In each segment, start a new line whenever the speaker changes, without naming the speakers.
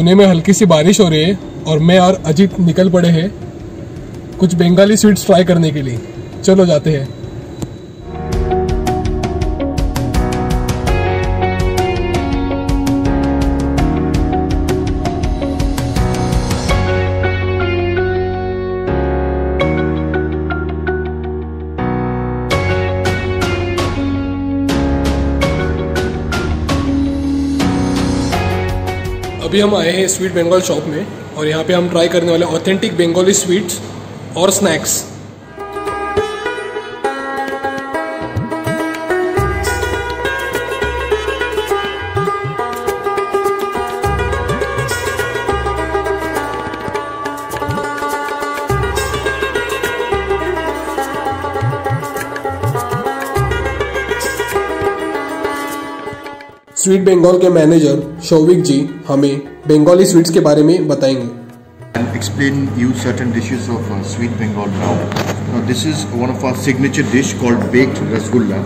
पुणे में हल्की सी बारिश हो रही है और मैं और अजीत निकल पड़े हैं कुछ बंगाली स्वीट्स ट्राई करने के लिए। चलो जाते हैं। अभी हम आए हैं स्वीट बंगाल शॉप में और यहाँ पे हम ट्राई करने वाले ऑथेंटिक बंगाली स्वीट्स और स्नैक्स। स्वीट बंगाल के मैनेजर शौविक जी हमें बंगाली स्वीट्स के बारे में बताएंगे।
I'll explain you certain dishes of sweet Bengal now. Now this is one of our signature dish called baked rasgulla.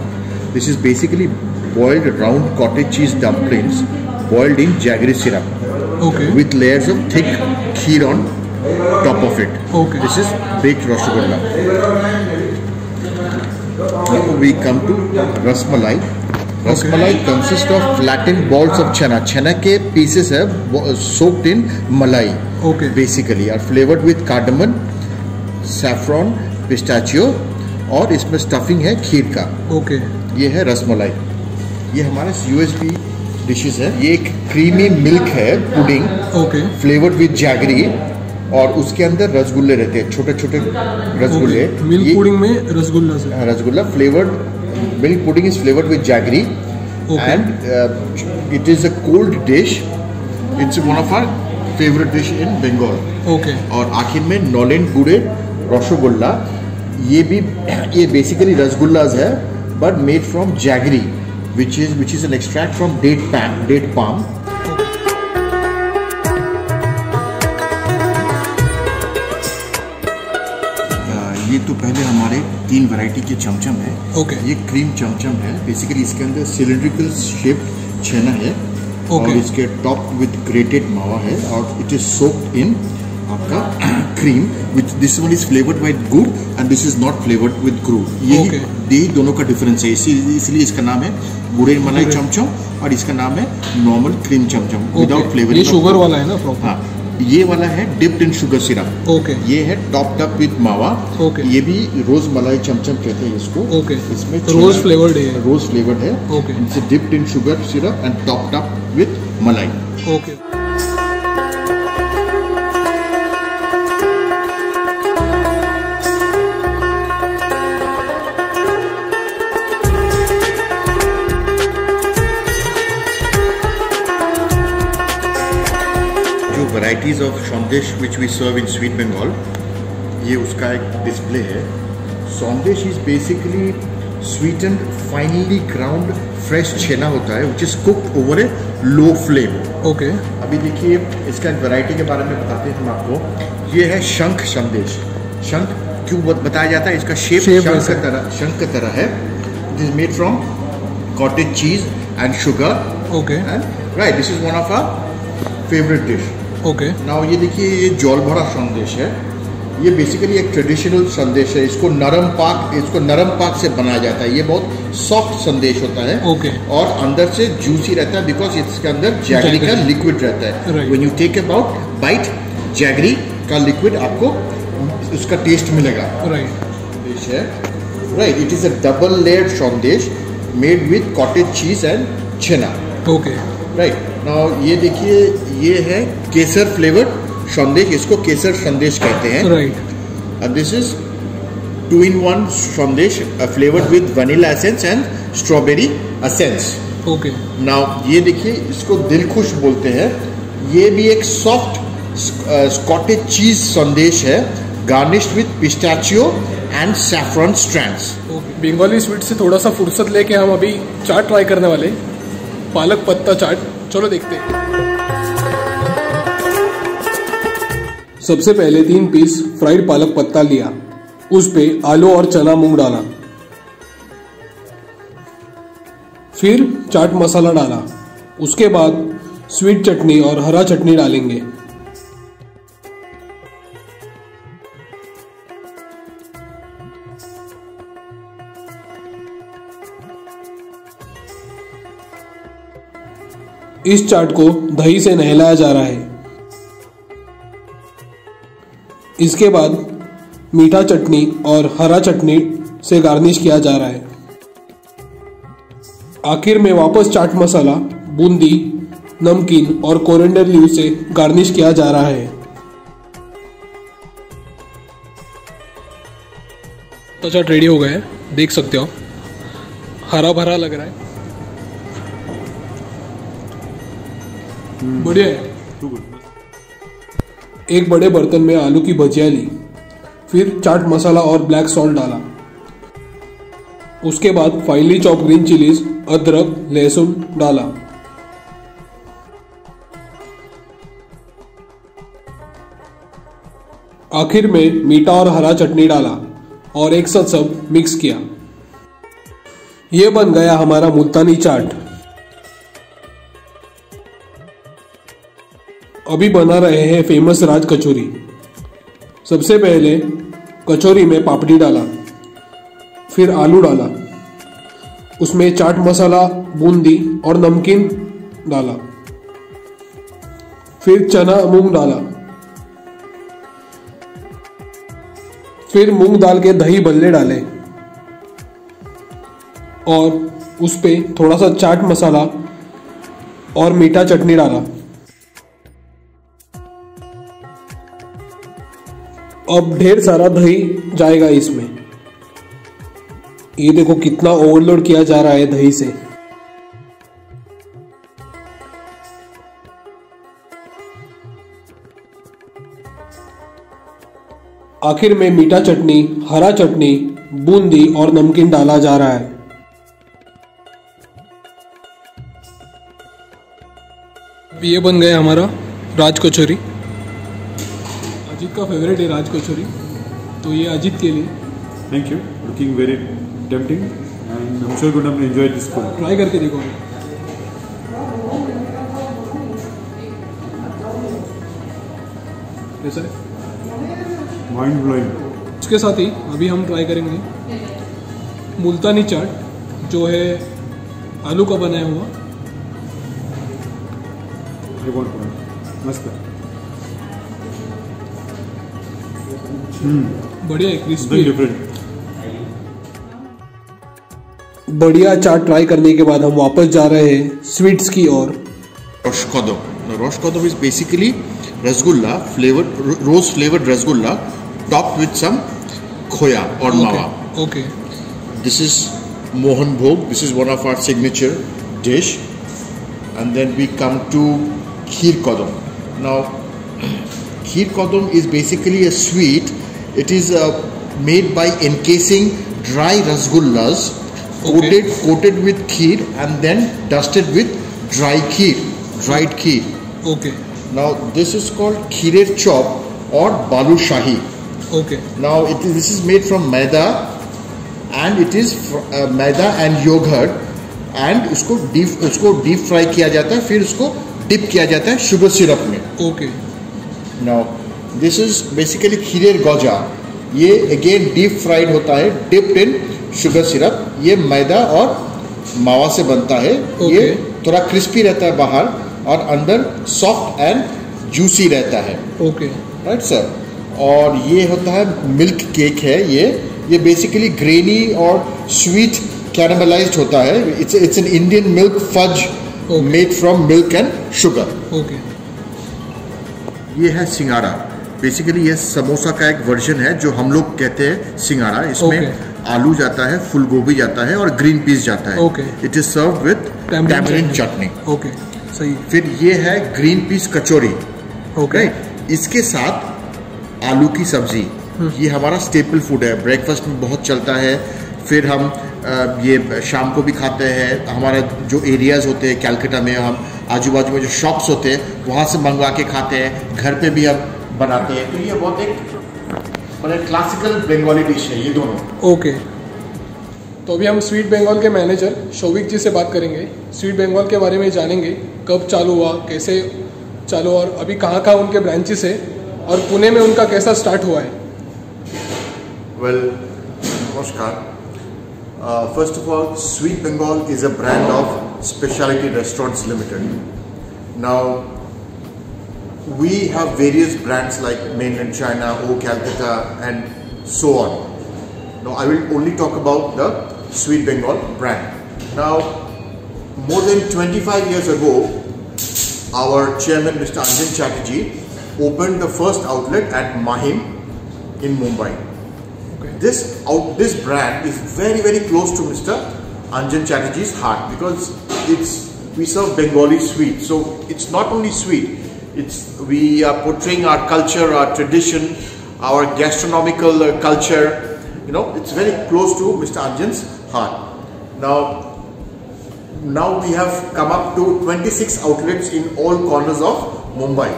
This is basically boiled round cottage cheese dumplings boiled in jaggery syrup.
Okay.
With layers of thick kheer on top of it.
Okay.
This is baked rasgulla. Now we come to rasmalai. Rasmalai consists of flattened balls of chana. Chana के pieces है soaked in malai.
Okay.
Basically are flavored with cardamom, saffron, pistachio और इसमें stuffing है खीर का.
Okay.
ये है रसमलाई. ये हमारे USB dishes है. ये एक creamy milk है pudding.
Okay.
Flavored with jaggery और उसके अंदर रसगुल्ले रहते हैं, छोटे छोटे रसगुल्ले.
Okay. मिल्क पुडिंग में रसगुल्ला से.
Rasgulla flavored. Milk pudding is flavored with jaggery. Okay. And it is a cold dish. It's one of our favorite dish in Bengal.
Okay.
और आखिर में नॉलेन गुड़े रसगुल्ला. ये basically रसगुल्लास है, but made from jaggery, which is an extract from date palm. ये तो पहले हमारे 3 वैरायटी के चमचम है.
Okay.
ये क्रीम चमचम है. बेसिकली इसके अंदर सिलिंड्रिकल शेप्ड छेना है.
Okay.
और इसके टॉप विद ग्रेटेड मावा है और इट इज सोक्ड इन आपका cream which this one is flavoured with gur and this is not flavoured with gur. यही दोनों का डिफरेंस है. इसलिए इसका नाम है गुड़े मलाई चमचम और इसका नाम है नॉर्मल क्रीम चमचम विदाउट फ्लेवर.
ये शुगर वाला है ना प्रॉपर?
हाँ, ये वाला है dipped in sugar syrup.
Okay.
ये है टॉप्ड अप विद मावा.
ओके.
ये भी रोज मलाई चमचम कहते हैं इसको.
ओके.
इसमें
रोज फ्लेवर्ड है.
रोज फ्लेवर्ड है.
Okay.
It's dipped in sugar syrup and topped up with मलाई.
ओके.
Varieties of संदेश which we serve in Sweet Bengal, ये उसका एक डिस्प्ले है. संदेश is basically sweetened finely ground fresh छेना होता है which is cooked over a low flame.
Okay.
अभी देखिए इसका एक वैरायटी के बारे में बताते हैं हम आपको. ये है शंख संदेश. शंख क्यों बताया जाता है? इसका शेप शंख की तरह है. It is made from cottage cheese and sugar.
Okay.
And right, this is one of our favorite dish.
Okay.
Now ये देखिए ये जौल भरा संदेश है. ये बेसिकली एक ट्रेडिशनल संदेश है. इसको नरम पाक से बनाया जाता है. ये बहुत सॉफ्ट संदेश होता है.
ओके.
और अंदर से जूसी रहता है बिकॉज इसके अंदर जैगरी का लिक्विड रहता है. When you take about bite jaggery का लिक्विड आपको उसका टेस्ट मिलेगा. संदेश है. Right. It is a double layered sandesh made with cottage cheese and chhena.
Okay.
Right. Now ये देखिए ये है केसर फ्लेवर्ड संदेश. इसको केसर संदेश कहते हैं.
राइट.
दिस इज 2-in-1 संदेश flavoured with vanilla essence and strawberry essence.
Okay.
Now ये देखिए इसको दिल खुश बोलते हैं. ये भी एक सॉफ्ट कॉटेज चीज संदेश है garnished with pistachio and saffron strands.
Bengali sweet से थोड़ा सा फुर्सत लेके हम अभी चाट ट्राई करने वाले, पालक पत्ता चाट. चलो देखते हैं. सबसे पहले 3 पीस फ्राइड पालक पत्ता लिया, उस पे आलू और चना मूंग डाला, फिर चाट मसाला डाला, उसके बाद स्वीट चटनी और हरा चटनी डालेंगे। इस चाट को दही से नहलाया जा रहा है। इसके बाद मीठा चटनी और हरा चटनी से गार्निश किया जा रहा है। आखिर में वापस चाट मसाला, बूंदी, नमकीन और कोरिएंडर लीव से गार्निश किया जा रहा है। तो चाट रेडी हो गया है, देख सकते हो, हरा भरा लग रहा है, बढ़िया है। एक बड़े बर्तन में आलू की भजिया ली, फिर चाट मसाला और ब्लैक सॉल्ट डाला। उसके बाद फाइनली चॉप ग्रीन चिलीज, अदरक, लहसुन डाला। आखिर में मीठा और हरा चटनी डाला और एक साथ सब मिक्स किया। यह बन गया हमारा मुल्तानी चाट। अभी बना रहे हैं फेमस राज कचौरी। सबसे पहले कचौरी में पापड़ी डाला, फिर आलू डाला, उसमें चाट मसाला, बूंदी और नमकीन डाला, फिर चना मूंग डाला, फिर मूंग दाल के दही बल्ले डाले और उस पे थोड़ा सा चाट मसाला और मीठा चटनी डाला। अब ढेर सारा दही जाएगा इसमें। ये देखो कितना ओवरलोड किया जा रहा है दही से। आखिर में मीठा चटनी, हरा चटनी, बूंदी और नमकीन डाला जा रहा है। ये बन गया हमारा राज कचौरी। अजीत का फेवरेट है राज कचौरी, तो ये अजीत के लिए।
Thank you. Looking very tempting, and I'm sure going to enjoy this food.
Try करके देखो। कैसा है?
Mind blowing.
उसके साथ ही अभी हम ट्राई करेंगे मुल्तानी चाट, जो है आलू का बनाया हुआ।
I want one. मस्त है।
बढ़िया है, क्रिस्पी।
डिफरेंट।
बढ़िया चाट ट्राई करने के बाद हम वापस जा रहे हैं स्वीट्स की ओर।
Rosh Kodam. Now, Rosh Kodam is basically rasgulla flavored, rose flavored rasgulla topped with some khoya or mawa.
Okay.
This is Mohan Bhog. This is one of our signature dish. And then we come to Kheer Kodam. Now, Kheer Kodam is basically a sweet. It is made by encasing dry rasgullas, coated with kheer, and then dusted with dried kheer.
Okay.
Now this is called kheer chop or balu shahi.
Okay.
Now this is made from maida, and it is maida and yogurt, and उसको deep fry किया जाता है, फिर उसको dip किया जाता है sugar syrup में.
Okay.
Now this is basically kheer goja. ये again deep fried होता है, dipped in sugar syrup. ये मैदा और मावा से बनता है। ये थोड़ा क्रिस्पी रहता है बाहर और अंदर सॉफ्ट एंड जूसी रहता है।
Okay,
right sir. और ये होता है मिल्क केक है। ये बेसिकली ग्रेनी और स्वीट कैरामलाइज्ड होता है। It's an Indian milk fudge made from milk and sugar.
Okay.
ये है सिंगाड़ा। बेसिकली ये समोसा का एक वर्जन है जो हम लोग कहते हैं सिंगाड़ा। इसमें आलू जाता है, फुल गोभी जाता है और ग्रीन पीस जाता है। It is serve with tamarind chutney.
Okay, सही।
फिर ये है ग्रीन पीस कचौरी। ओके, इसके साथ आलू की सब्जी। ये हमारा स्टेपल फूड है, ब्रेकफास्ट में बहुत चलता है। फिर हम ये शाम को भी खाते हैं। हमारा जो एरियाज होते हैं कैलकाटा में, हम आजू बाजू में जो शॉप्स होते हैं वहाँ से मंगवा के खाते हैं। घर पे भी हम बनाते हैं। तो ये बहुत एक क्लासिकल बंगाली डिश है ये दोनों।
ओके। तो अभी हम स्वीट बंगाल के मैनेजर शौविक जी से बात करेंगे, स्वीट बंगाल के बारे में जानेंगे, कब चालू हुआ, कैसे चालू और अभी कहाँ कहाँ उनके ब्रांचेस है और पुणे में उनका कैसा स्टार्ट हुआ है।
Well, namaskar. First of all, Sweet Bengal is a brand of Specialty Restaurants Limited. Now, we have various brands like Mainland China, O Calcutta, and so on. Now, I will only talk about the Sweet Bengal brand. Now, more than 25 years ago, our chairman, Mr. Anjan Chatterjee, opened the first outlet at Mahim in Mumbai.
Okay.
This brand is very, very close to Mr. Anjan Chatterjee's heart because we serve Bengali sweet. So it's not only sweet. We are portraying our culture, our tradition, our gastronomical culture. You know, it's very close to Mr. Anjan's heart. Now we have come up to 26 outlets in all corners of Mumbai.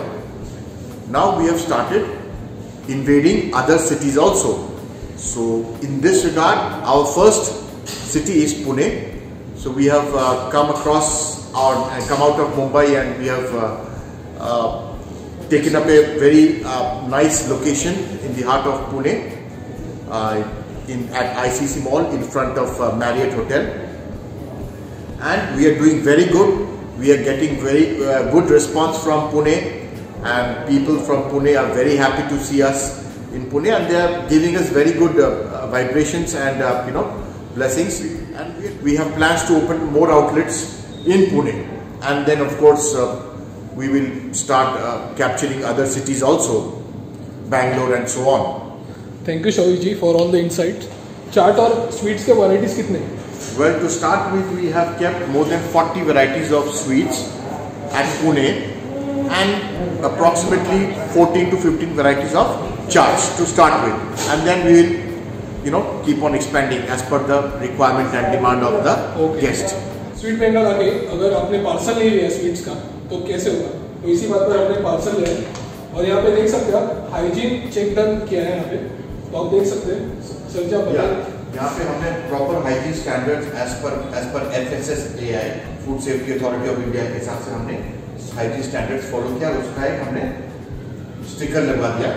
Now we have started invading other cities also. So in this regard, our first city is Pune. So we have come out of Mumbai and we have taken up a very nice location in the heart of Pune at ICC Mall in front of Marriott Hotel. And we are doing very good. We are getting very good response from Pune, and people from Pune are very happy to see us in Pune, and they are giving us very good vibrations and blessings. And we have plans to open more outlets in Pune, and then of course we will start capturing other cities also, Bangalore and so on.
Thank you Shouvik ji for all the insight. Chaat और sweets के varieties कितने?
Well, to start with, we have kept more than 40 varieties of sweets at Pune and approximately 14 to 15 varieties of chaats to start with, and then we will keep on expanding as per the requirement and demand of the guest.
Sweet Bengal आके अगर आपने parcel नहीं लिया sweets का तो कैसे होगा? तो इसी बात पर आपने पार्सल लिया और यहाँ पे देख सकते हो आप हाइजीन चेक डन किया है यहाँ पे, तो आप देख सकते हैं सर जी आप
यहाँ पे हमने proper hygiene standards as per FSSAI food safety authority of India के हिसाब से हमने हाइजीन स्टैंडर्ड्स फॉलो किया, उसका एक हमने स्टिकर लगवा दिया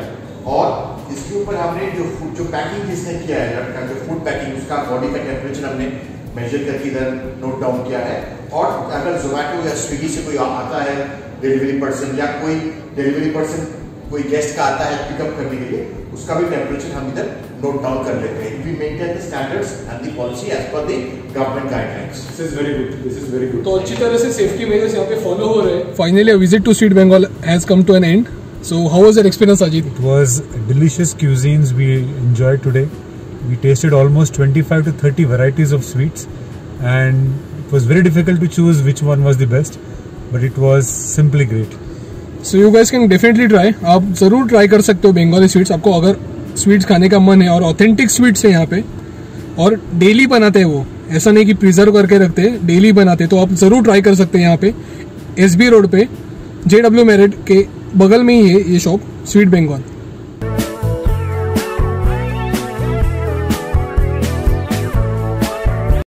और इसके ऊपर हमने जो पैकिंग जिसने किया है लड़का जो फूड पैकिंग उसका बॉडी का टेम्परेचर हमने मेजर करके इधर नोट डाउन किया है। और अगर जोमैटो या स्विगी से कोई आता है डिलीवरी पर्सन या कोई डिलीवरी पर्सन कोई गेस्ट का आता है पिकअप करने के लिए, उसका भी टेम्परेचर हम इधर नोट डाउन कर लेते हैं। We maintain the standards and the policy as per the government guidelines.
This is very good. This is very good.
तो अच्छी तरह से सेफ्टी मेजर्स यहाँ पे फॉलो हो रहे हैं। Finally a visit to Sweet Bengal has come to an end. So how was your experience, Ajit?
It was delicious cuisines we enjoyed today. We tasted almost 25 to 30 varieties of sweets, and it was very difficult to choose which one was the best, but it was simply great.
So you guys can definitely try. आप ज़रूर try कर सकते हो Bengali sweets. आपको अगर sweets खाने का मन है और ऑथेंटिक स्वीट्स है यहाँ पे और डेली बनाते हैं वो, ऐसा नहीं कि प्रिजर्व करके रखते हैं, डेली बनाते हैं, तो आप ज़रूर ट्राई कर सकते हैं। यहाँ पे SB रोड पे JW मैरिट के बगल में ही है ये शॉप स्वीट बंगाल।